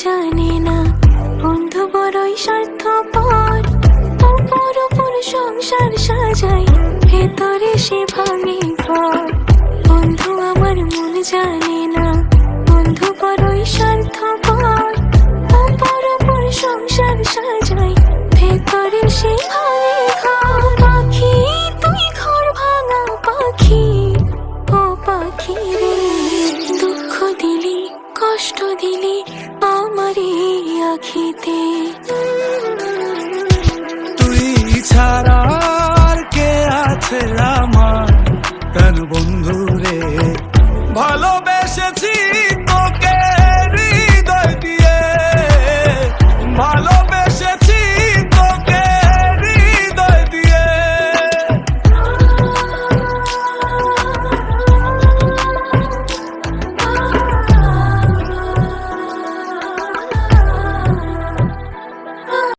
জানে না বন্ধু বড়ই স্বার্থপর। অপর অপর সংসার সাজায়, ভেতরে সে ভাঙে ঘর। বন্ধু আমার মন জানে না বন্ধু বড়ই স্বার্থপর। অপর অপর সংসার সাজায়, ভেতরে সে ভাঙে ঘর। পাখি তুই ঘর ভাঙা পাখি, ও পাখি রে, দুঃখ দিলি কষ্ট দিলি আমারই আখিতে। তুই ছাড়া আর কে আছে আমার প্রাণ বন্ধু রে, ভালোবেসেছি